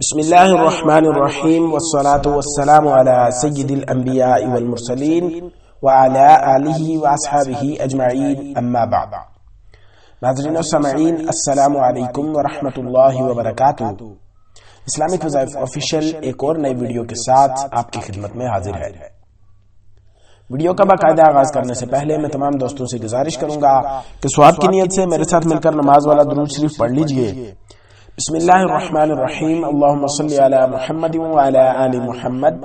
بسم اللہ الرحمن الرحیم والصلاة والسلام علی سید الانبیاء والمرسلین وعلی آلہ واصحابہ اجمعین اما بعد۔ ناظرین و سامعین السلام علیکم ورحمۃ اللہ وبرکاتہ۔ اسلامک وظائف آفیشیل ایک اور نئی ویڈیو کے ساتھ آپ کی خدمت میں حاضر ہے۔ ویڈیو کا باقاعدہ آغاز کرنے سے پہلے میں تمام دوستوں سے گزارش کروں گا کہ ثواب کی نیت سے میرے ساتھ مل کر نماز والا درود شریف پڑھ لیجئے۔ بسم اللہ الرحمن الرحیم، اللہم صلی علی محمد وعلی آل محمد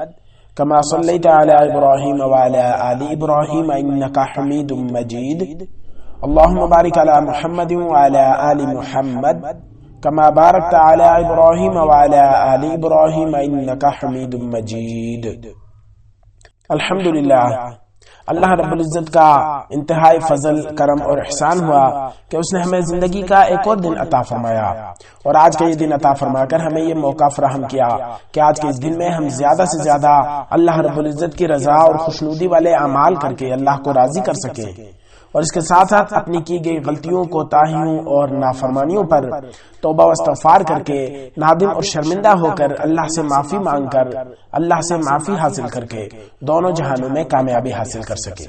کما صلیت علی ابراہیم وعلی آل ابراہیم انکا حمید مجید، اللہم بارک علی محمد وعلی آل محمد کما بارکت علی ابراہیم وعلی آل ابراہیم انکا حمید مجید۔ الحمدللہ، اللہ رب العزت کا انتہائی فضل، کرم اور احسان ہوا کہ اس نے ہمیں زندگی کا ایک اور دن عطا فرمایا، اور آج کا یہ دن عطا فرما کر ہمیں یہ موقع فراہم کیا کہ آج کے اس دن میں ہم زیادہ سے زیادہ اللہ رب العزت کی رضا اور خوشنودی والے اعمال کر کے اللہ کو راضی کر سکیں، اور اس کے ساتھ ساتھ اپنی کی گئی غلطیوں، کوتاہیوں اور نافرمانیوں پر توبہ و استغفار کر کے نادم اور شرمندہ ہو کر اللہ سے معافی مانگ کر اللہ سے معافی حاصل کر کے دونوں جہانوں میں کامیابی حاصل کر سکے۔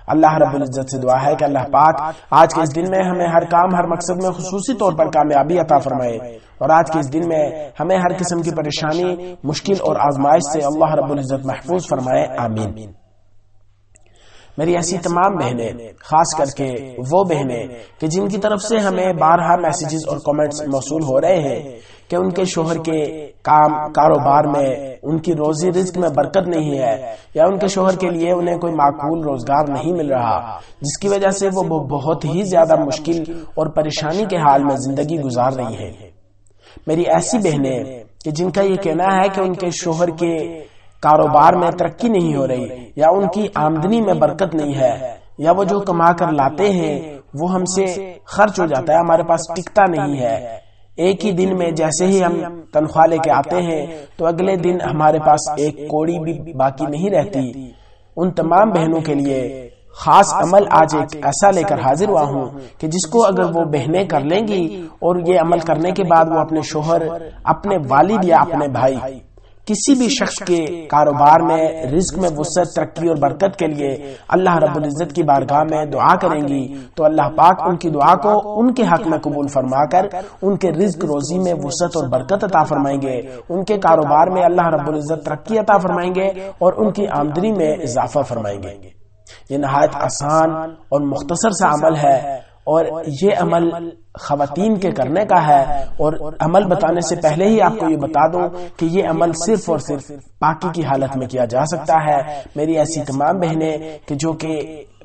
اللہ رب العزت سے دعا ہے کہ اللہ پاک آج کے اس دن میں ہمیں ہر کام، ہر مقصد میں خصوصی طور پر کامیابی عطا فرمائے، اور آج کے اس دن میں ہمیں ہر قسم کی پریشانی، مشکل اور آزمائش سے اللہ رب العزت محفوظ فرمائے، آمین۔ میری ایسی تمام بہنیں، خاص کر کے وہ بہنیں کہ جن کی طرف سے ہمیں بارہا میسیجز اور کمنٹس موصول ہو رہے ہیں کہ ان کے شوہر کے کاروبار میں، ان کی روزی رزق میں برکت نہیں ہے، یا ان کے شوہر کے لیے انہیں کوئی معقول روزگار نہیں مل رہا، جس کی وجہ سے وہ بہت ہی زیادہ مشکل اور پریشانی کے حال میں زندگی گزار رہی ہیں۔ میری ایسی بہنیں کہ جن کا یہ کہنا ہے کہ ان کے شوہر کے کاروبار میں ترقی نہیں ہو رہی، یا ان کی آمدنی میں برکت نہیں ہے، یا وہ جو کما کر لاتے ہیں وہ ہم سے خرچ ہو جاتا ہے، ہمارے پاس ٹکتا نہیں ہے، ایک ہی دن میں جیسے ہی ہم تنخواہ لے کے آتے ہیں تو اگلے دن ہمارے پاس ایک کوڑی بھی باقی نہیں رہتی۔ ان تمام بہنوں کے لیے خاص عمل آج ایک ایسا لے کر حاضر ہوا ہوں کہ جس کو اگر وہ بہنیں کر لیں گی، اور یہ عمل کرنے کے بعد وہ اپنے شوہر، اپنے والد یا اپنے بھائی، کسی بھی شخص کے کاروبار میں، رزق میں وسعت، ترقی اور برکت کے لیے اللہ رب العزت کی بارگاہ میں دعا کریں گی تو اللہ پاک ان کی دعا کو ان کے حق میں قبول فرما کر ان کے رزق روزی میں وسعت اور برکت عطا فرمائیں گے، ان کے کاروبار میں اللہ رب العزت ترقی عطا فرمائیں گے اور ان کی آمدنی میں اضافہ فرمائیں گے۔ یہ نہایت آسان اور مختصر سا عمل ہے، اور یہ عمل خواتین کے کرنے کا ہے، اور عمل بتانے سے پہلے ہی آپ کو یہ بتا دوں کہ یہ عمل صرف اور صرف پاکی کی حالت میں کیا جا سکتا ہے۔ میری ایسی تمام بہنیں کہ جو کہ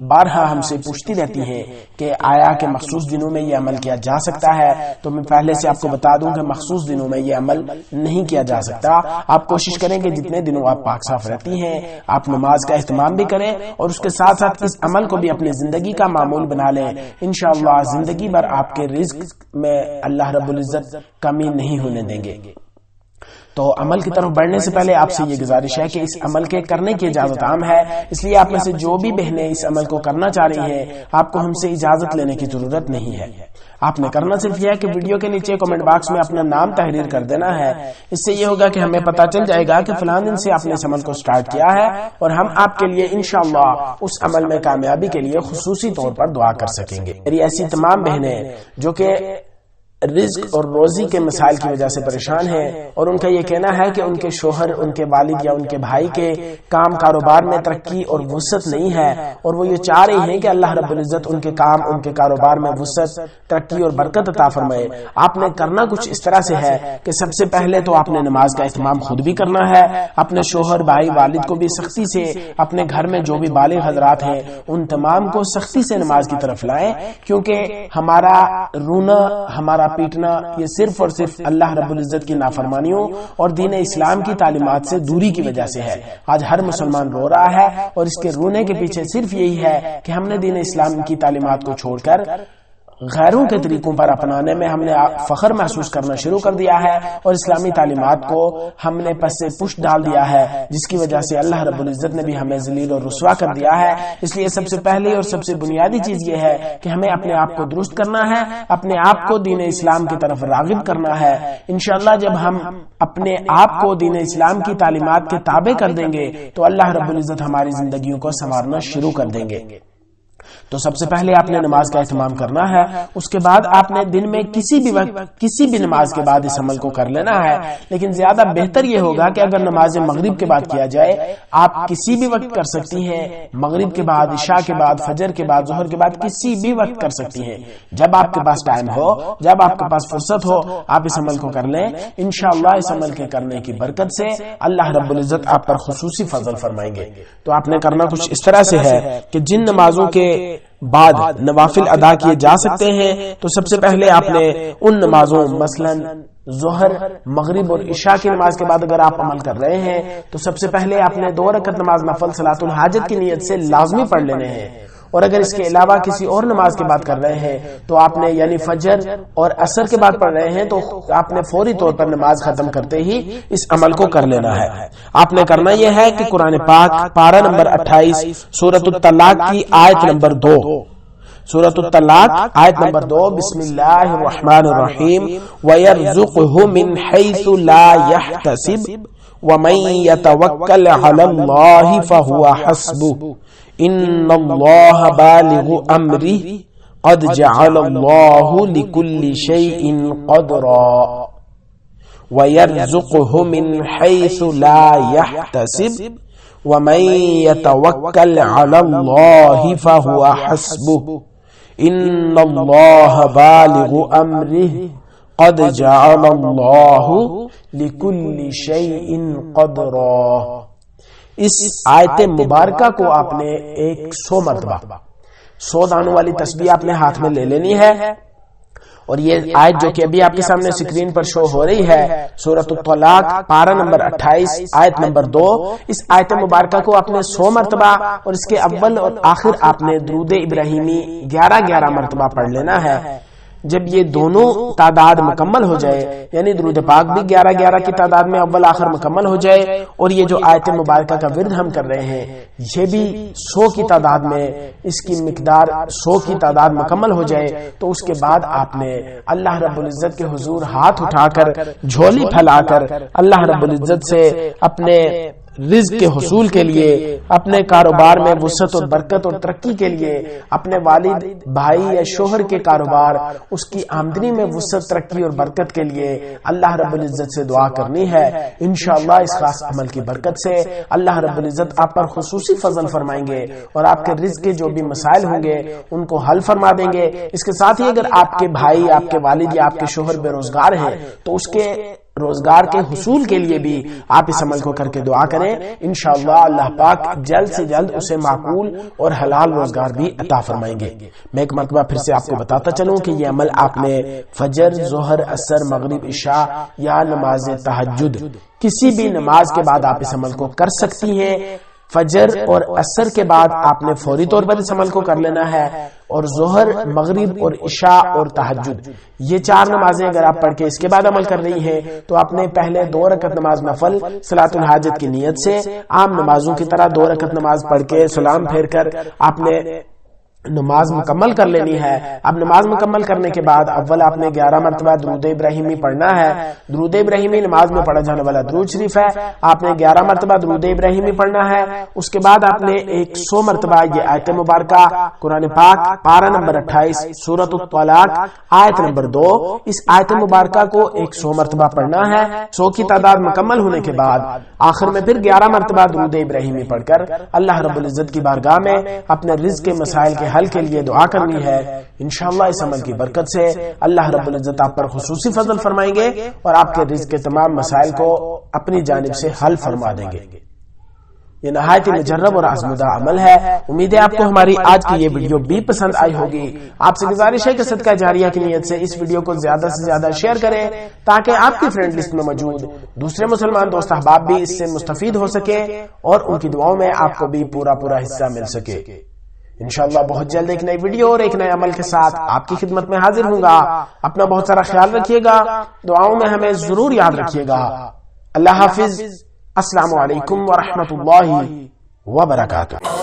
بارہا ہم سے پوچھتی رہتی ہیں کہ آیا کہ مخصوص دنوں میں یہ عمل کیا جا سکتا ہے، تو میں پہلے سے آپ کو بتا دوں کہ مخصوص دنوں میں یہ عمل نہیں کیا جا سکتا۔ آپ کوشش کریں کہ جتنے دنوں آپ پاک صاف رہتی ہیں آپ نماز کا اہتمام بھی کریں، اور اس کے ساتھ ساتھ اس عمل کو بھی اپنی زندگی کا معمول بنا لیں۔ انشاءاللہ زندگی بھر آپ کے رزق میں اللہ رب العزت کمی نہیں ہونے دیں گے۔ تو عمل کی طرف بڑھنے سے پہلے آپ سے یہ گزارش ہے کہ اس عمل کے کرنے کی اجازت عام ہے، اس لیے آپ میں سے جو بھی بہنیں اس عمل کو کرنا چاہ رہی ہیں آپ کو ہم سے اجازت لینے کی ضرورت نہیں ہے۔ آپ نے کرنا صرف یہ ہے کہ ویڈیو کے نیچے کمنٹ باکس میں اپنا نام تحریر کر دینا ہے۔ اس سے یہ ہوگا کہ ہمیں پتہ چل جائے گا کہ فلاں دن سے آپ نے اس عمل کو سٹارٹ کیا ہے، اور ہم آپ کے لیے انشاءاللہ اس عمل میں کامیابی کے لیے خصوصی طور پر دعا کر سکیں گے۔ میری ایسی تمام بہنیں جو کہ رزق اور روزی کے مسائل کی وجہ سے پریشان ہیں، اور ان کا یہ کہنا ہے کہ ان کے شوہر، ان کے والد یا ان کے بھائی کے کام کاروبار میں ترقی اور وسعت نہیں ہے، اور وہ یہ چاہ رہی ہیں کہ اللہ رب العزت ان کے کام، ان کے کاروبار میں وسعت، ترقی اور برکت عطا فرمائے۔ آپ نے کرنا کچھ اس طرح سے ہے کہ سب سے پہلے تو آپ نے نماز کا اہتمام خود بھی کرنا ہے، اپنے شوہر، بھائی، والد کو بھی سختی سے، اپنے گھر میں جو بھی بالغ حضرات ہیں ان تمام کو سختی سے نماز کی طرف لائیں، کیونکہ ہمارا رونا، ہمارا پیٹنا یہ صرف اور صرف اللہ رب العزت کی نافرمانیوں اور دین اسلام کی تعلیمات سے دوری کی وجہ سے ہے۔ آج ہر مسلمان رو رہا ہے، اور اس کے رونے کے پیچھے صرف یہی ہے کہ ہم نے دین اسلام کی تعلیمات کو چھوڑ کر غیروں کے طریقوں پر اپنانے میں ہم نے فخر محسوس کرنا شروع کر دیا ہے اور اسلامی تعلیمات کو ہم نے پس سے پشت ڈال دیا ہے، جس کی وجہ سے اللہ رب العزت نے بھی ہمیں ذلیل اور رسوا کر دیا ہے۔ اس لیے سب سے پہلی اور سب سے بنیادی چیز یہ ہے کہ ہمیں اپنے آپ کو درست کرنا ہے، اپنے آپ کو دین اسلام کی طرف راغب کرنا ہے۔ انشاءاللہ جب ہم اپنے آپ کو دین اسلام کی تعلیمات کے تابع کر دیں گے تو اللہ رب العزت ہماری زندگیوں کو سنوارنا شروع کر دیں گے۔ تو سب سے پہلے آپ نے نماز کا اہتمام کرنا ہے، اس کے بعد آپ نے دن میں کسی بھی وقت کسی بھی نماز کے بعد اس عمل کو کر لینا ہے، لیکن زیادہ بہتر یہ ہوگا کہ اگر نماز مغرب کے بعد کیا جائے، آپ کسی بھی وقت کر سکتی ہیں، مغرب کے بعد، عشاء کے بعد، فجر کے بعد، ظہر کے بعد، کسی بھی وقت کر سکتی ہیں، جب آپ کے پاس ٹائم ہو، جب آپ کے پاس فرصت ہو، آپ اس عمل کو کر لیں۔ انشاءاللہ اس عمل کے کرنے کی برکت سے اللہ رب العزت آپ پر خصوصی فضل فرمائیں گے۔ تو آپ نے کرنا کچھ اس طرح سے ہے کہ جن نمازوں کے بعد نوافل ادا کیے جا سکتے ہیں، تو سب سے پہلے آپ نے ان نمازوں مثلا ظہر، مغرب اور عشاء کی نماز کے بعد اگر آپ عمل کر رہے ہیں تو سب سے پہلے آپ نے 2 رکعت نماز نفل صلاۃ الحاجت کی نیت سے لازمی پڑھ لینے ہیں، اور اگر اس کے علاوہ کسی اور نماز کے بعد کر رہے ہیں تو آپ نے یعنی فجر اور عصر کے بعد پڑھ رہے ہیں تو آپ نے فوری طور پر نماز ختم کرتے ہی اس عمل کو کر لینا ہے۔ آپ نے کرنا یہ ہے کہ قرآن پاک پارہ نمبر 28 سورۃ الطلاق کی آیت نمبر 2، سورۃ الطلاق آیت نمبر 2، بسم اللہ الرحمن الرحیم، وَيَرْزُقْهُ مِنْ حَيْثُ لَا يَحْتَسِبُ وَمَنْ يَتَوَكَّلْ عَلَى اللَّهِ فَهُوَ حَسْبُهُ ان اللہ بالغ امرہ قد جعل اللہ لکل شیء قدرا ویرزقہ من حیث لا یحتسب ومن یتوکل علی اللہ فہو حسبہ ان اللہ بالغ امرہ قد جعل اللہ لکل شیء قدرا۔ اس آیت مبارکہ کو آپ نے 100 مرتبہ 100 دانوں والی تسبیح آپ نے ہاتھ میں لے لینی ہے، اور یہ آیت جو کہ ابھی آپ کے سامنے سکرین پر شو ہو رہی ہے، سورۃ الطلاق پارہ نمبر 28 آیت نمبر 2، اس آیت مبارکہ کو آپ نے 100 مرتبہ اور اس کے اول اور آخر آپ نے درود ابراہیمی 11 مرتبہ پڑھ لینا ہے۔ جب یہ دونوں تعداد مکمل ہو جائے، یعنی درود پاک بھی 11 کی تعداد میں اول آخر مکمل ہو جائے، اور یہ جو آیت مبارکہ کا ورد ہم کر رہے ہیں یہ بھی 100 کی تعداد میں، اس کی مقدار 100 کی تعداد مکمل ہو جائے، تو اس کے بعد آپ نے اللہ رب العزت کے حضور ہاتھ اٹھا کر، جھولی پھیلا کر اللہ رب العزت سے اپنے رزق کے حصول کے لیے، اپنے کاروبار میں وسعت اور برکت اور ترقی کے لیے، اپنے والد، بھائی یا شوہر کے کاروبار، اس کی آمدنی میں وسعت، ترقی اور برکت کے لیے اللہ رب العزت سے دعا کرنی ہے۔ انشاءاللہ اس خاص عمل کی برکت سے اللہ رب العزت آپ پر خصوصی فضل فرمائیں گے اور آپ کے رزق کے جو بھی مسائل ہوں گے ان کو حل فرما دیں گے۔ اس کے ساتھ ہی اگر آپ کے بھائی، آپ کے والد یا آپ کے شوہر بے روزگار ہیں تو اس کے روزگار کے حصول کے لیے بھی آپ اس عمل کو کر کے دعا کریں، انشاءاللہ اللہ پاک جلد سے جلد اسے معقول اور حلال روزگار بھی عطا فرمائیں گے۔ میں ایک مرتبہ پھر سے آپ کو بتاتا چلوں کہ یہ عمل آپ نے فجر، ظہر، عصر، مغرب، عشاء یا نماز تہجد، کسی بھی نماز کے بعد آپ اس عمل کو کر سکتی ہیں۔ فجر اور عصر کے بعد آپ نے فوری طور پر اس عمل کو کر لینا ہے، اور ظہر، مغرب اور عشاء اور تہجد، یہ 4 نمازیں اگر آپ پڑھ کے اس کے بعد عمل کر رہی ہیں تو آپ نے پہلے 2 رکعت نماز نفل صلاۃ الحاجت کی نیت سے عام نمازوں کی طرح 2 رکعت نماز پڑھ کے سلام پھیر کر آپ نے نماز مکمل کر لینی ہے۔ اب نماز مکمل کرنے کے بعد اول آپ نے 11 مرتبہ درود ابراہیمی پڑھنا ہے۔ درود ابراہیمی نماز میں پڑھا جانے والا درود شریف ہے، آپ نے 11 مرتبہ درود ابراہیمی پڑھنا ہے۔ اس کے بعد آپ نے 100 مرتبہ یہ آیت مبارکہ قرآن پاک پارہ نمبر 28 سورۃ الطلاق آیت نمبر 2، اس آیت مبارکہ کو 100 مرتبہ پڑھنا ہے۔ 100 کی تعداد مکمل ہونے کے بعد آخر میں پھر 11 مرتبہ درود ابراہیمی پڑھ کر اللہ رب العزت کی بارگاہ میں اپنے رزق کے مسائل کے حل کے لیے دعا کرنی ہے۔ انشاءاللہ اس عمل کی برکت سے اللہ رب العزت آپ پر خصوصی فضل فرمائیں گے اور آپ کے رزق کے تمام مسائل کو اپنی جانب سے حل فرما دیں گے۔ یہ نہایت ہی مجرب اور آزمودہ عمل ہے۔ امید ہے آپ کو ہماری آج کی یہ ویڈیو بھی پسند آئی ہوگی۔ آپ سے گزارش ہے کہ صدقہ جاریہ کی نیت سے اس ویڈیو کو زیادہ سے زیادہ شیئر کریں تاکہ آپ کی فرینڈ لسٹ میں موجود دوسرے مسلمان دوست احباب بھی اس سے مستفید ہو سکے اور ان کی دعاؤں میں آپ کو بھی پورا حصہ مل سکے۔ انشاءاللہ بہت جلد ایک نئی ویڈیو اور ایک نئے عمل کے ساتھ آپ کی خدمت میں حاضر ہوں گا. اپنا بہت سارا خیال رکھیے گا, دعاؤں میں ہمیں ضرور یاد رکھیے گا. اللہ حافظ. السلام علیکم ورحمۃ اللہ وبرکاتہ.